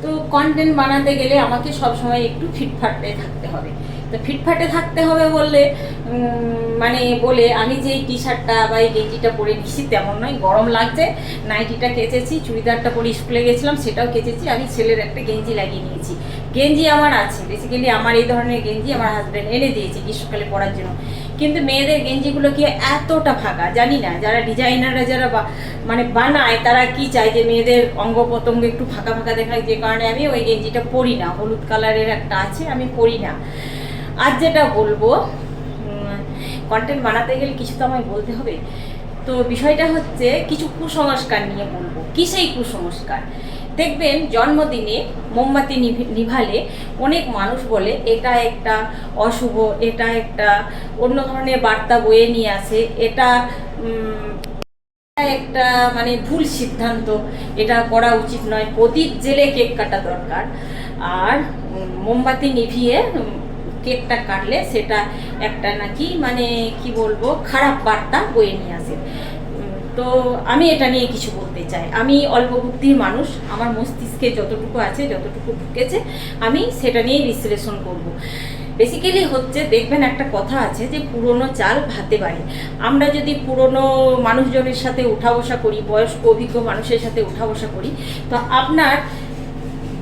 তো কন্টেন্ট বানাতে গেলে আমাকে সবসময় একটু ফিটফাটে থাকতে হবে। তো ফিটফাটে থাকতে হবে বললে বলে আমি যে এই টি শার্টটা বা এই গেঞ্জিটা পরে নিচ্ছি তেমন নয়। গরম লাগছে, নাইটিটা কেচেছি, চুড়িদারটা পরে স্কুলে গেছিলাম সেটাও কেচেছি, আমি ছেলের একটা গেঞ্জি লাগিয়ে নিয়েছি। গেঞ্জি আমার আছে, বেসিক্যালি আমার এই ধরনের গেঞ্জি আমার হাজব্যান্ড এনে দিয়েছে গ্রীষ্মকালে পরার জন্য। কিন্তু মেয়েদের গেঞ্জিগুলো কি এতটা ফাঁকা জানি না, যারা ডিজাইনাররা যারা বানায় তারা কি চায় যে মেয়েদের অঙ্গ প্রত্যঙ্গ একটু ফাঁকা ফাঁকা দেখায়, যে কারণে আমি ওই গেঞ্জিটা পরি না। হলুদ কালারের একটা আছে, আমি পরি না। আর যেটা বলবো, কন্টেন্ট বানাতে গেলে কিছু তো আমায় বলতে হবে। তো বিষয়টা হচ্ছে কিছু কুসংস্কার নিয়ে বলবো। কি সেই কুসংস্কার? দেখবেন জন্মদিনে মোমবাতি নিভালে অনেক মানুষ বলে এটা একটা অশুভ, এটা একটা অন্য ধরনের বার্তা বয়ে নিয়ে আসে, এটা একটা ভুল সিদ্ধান্ত, এটা করা উচিত নয়, প্রদীপ জেলে কেক কাটা দরকার, আর মোমবাতি নিভিয়ে কেকটা কাটলে সেটা একটা নাকি কি বলবো খারাপ বার্তা বয়ে নিয়ে আসে। তো আমি এটা নিয়ে কিছু বলতে চাই। আমি অল্প বুদ্ধির মানুষ, আমার মস্তিষ্কে যতটুকু আছে, যতটুকু ঢুকেছে, আমি সেটা নিয়েই বিশ্লেষণ করব। বেসিক্যালি হচ্ছে, দেখবেন একটা কথা আছে যে পুরনো চাল ভাতে বাড়ে। আমরা যদি পুরনো মানুষজনের সাথে উঠা বসা করি, বয়স্ক অভিজ্ঞ মানুষের সাথে উঠা বসা করি, তো আপনার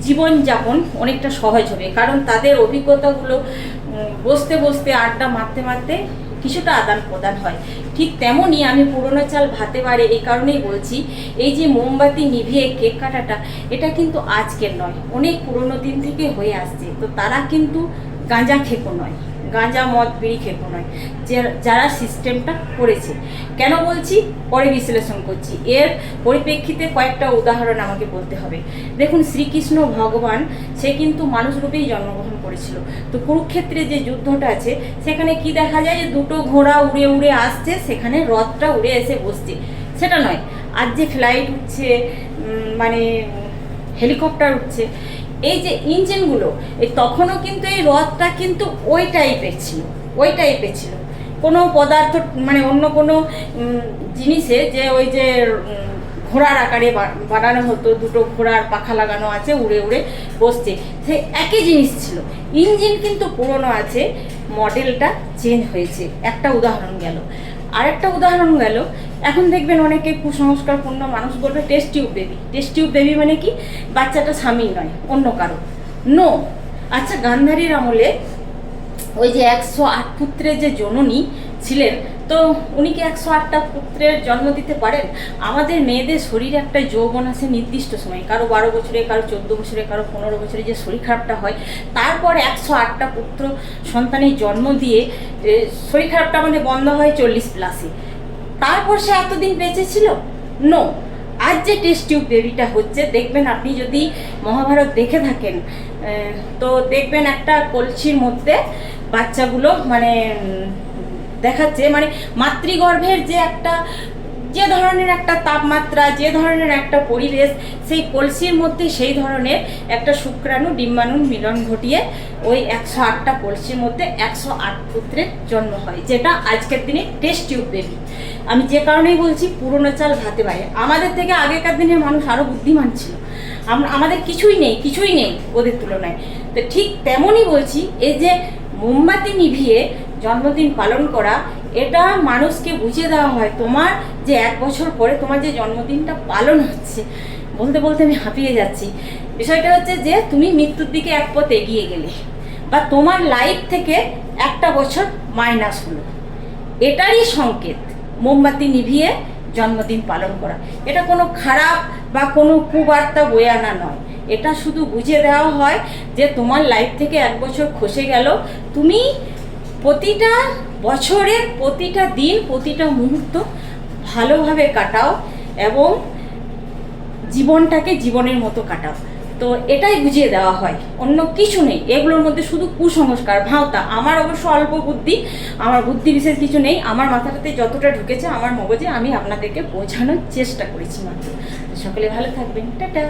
জীবনযাপন অনেকটা সহজ হবে। কারণ তাদের অভিজ্ঞতাগুলো বসতে বসতে আড্ডা মারতে মারতে কিছুটা আদান প্রদান হয়। ঠিক তেমনই আমি পুরনো চাল ভাতে বাড়ে এই কারণেই বলছি, এই যে মোমবাতি নিভিয়ে কেক কাটাটা, এটা কিন্তু আজকের নয়, অনেক পুরনো দিন থেকে হয়ে আসছে। তো তারা কিন্তু গাঁজা খেকো নয়, গাঁজা মদ বিড়ি খেকো নয়, যারা সিস্টেমটা করেছে। কেন বলছি পরে বিশ্লেষণ করছি। এর পরিপ্রেক্ষিতে কয়েকটা উদাহরণ আমাকে বলতে হবে। দেখুন, শ্রীকৃষ্ণ ভগবান সে কিন্তু মানুষরূপেই জন্মগ্রহণ করেছিল। তো কুরুক্ষেত্রে যে যুদ্ধটা আছে সেখানে কি দেখা যায়, যে দুটো ঘোড়া উড়ে উড়ে আসছে, সেখানে রথটা উড়ে এসে বসছে। সেটা নয়, আজ যে ফ্লাইট উঠছে, হেলিকপ্টার উঠছে, এই যে ইঞ্জিনগুলো, তখনও কিন্তু এই রথটা কিন্তু ওই টাইপের ছিল। কোনো পদার্থ অন্য কোনো জিনিসে যে ওই যে ঘোড়ার আকারে বানানো হতো, দুটো ঘোড়ার পাখা লাগানো আছে, উড়ে উড়ে বসছে, সে একই জিনিস ছিল। ইঞ্জিন কিন্তু পুরনো আছে, মডেলটা চেঞ্জ হয়েছে। একটা উদাহরণ গেল। আরেকটা উদাহরণ গেল, এখন দেখবেন অনেকে কুসংস্কারপূর্ণ মানুষ বলবে টেস্ট টিউব বেবি মানে কি, বাচ্চাটা স্বামীর নয়, অন্য কারো। নো। আচ্ছা, গান্ধারীর আমলে ওই যে 108 পুত্রের যে জননী ছিলেন, তো উনি কি 108টা পুত্রের জন্ম দিতে পারেন? আমাদের মেয়েদের শরীরে একটা যৌবন আছে নির্দিষ্ট সময়, কারো 12 বছরে, কারো 14 বছরে, কারো 15 বছরে যে শরীর খারাপটা হয়, তারপর 108টা পুত্র সন্তানের জন্ম দিয়ে শরীর খারাপটা আমাদের বন্ধ হয় 40+এ। তারপর সে এতদিন বেঁচে ছিল? নো। আজ যে টেস্ট টিউব বেবিটা হচ্ছে, দেখবেন আপনি যদি মহাভারত দেখে থাকেন, তো দেখবেন একটা কলসির মধ্যে বাচ্চাগুলো দেখাচ্ছে, মাতৃগর্ভের যে ধরনের একটা তাপমাত্রা, যে ধরনের একটা পরিবেশ, সেই কলসির মধ্যে সেই ধরনের একটা শুক্রাণু ডিম্বাণুর মিলন ঘটিয়ে ওই 108টা কলসির মধ্যে 108 পুত্রের জন্ম হয়, যেটা আজকের দিনে টেস্ট টিউব বেবি। আমি যে কারণেই বলছি পুরনো চাল ভাতে বাড়ে। আমাদের থেকে আগেকার দিনের মানুষ আরও বুদ্ধিমান ছিল, আমাদের কিছুই নেই ওদের তুলনায়। তো ঠিক তেমনই বলছি, এই যে মোমবাতি নিভিয়ে জন্মদিন পালন করা, এটা মানুষকে বুঝিয়ে দেওয়া হয় তোমার যে 1 বছর পরে তোমার যে জন্মদিনটা পালন হচ্ছে। বলতে বলতে আমি হাঁপিয়ে যাচ্ছি। বিষয়টা হচ্ছে যে তুমি মৃত্যুর দিকে এক পথ এগিয়ে গেলে, বা তোমার লাইফ থেকে একটা বছর মাইনাস হলো, এটারই সংকেত মোমবাতি নিভিয়ে জন্মদিন পালন করা। এটা কোনো খারাপ বা কোনো কুবার্তা বয়ে আনা নয়, এটা শুধু বুঝিয়ে দেওয়া হয় যে তোমার লাইফ থেকে 1 বছর খসে গেল, তুমি প্রতিটা বছরের প্রতিটা দিন, প্রতিটা মুহূর্ত ভালোভাবে কাটাও এবং জীবনটাকে জীবনের মতো কাটাও। তো এটাই বুঝিয়ে দেওয়া হয়, অন্য কিছু নেই। এগুলোর মধ্যে শুধু কুসংস্কার, ভাওতা। আমার অবশ্য অল্প বুদ্ধি, আমার বুদ্ধি বিশেষ কিছু নেই, আমার মাথাটাতে যতটা ঢুকেছে আমার মগজে আমি আপনাদেরকে বোঝানোর চেষ্টা করেছি মাত্র। সকলে ভালো থাকবেন, টাটা।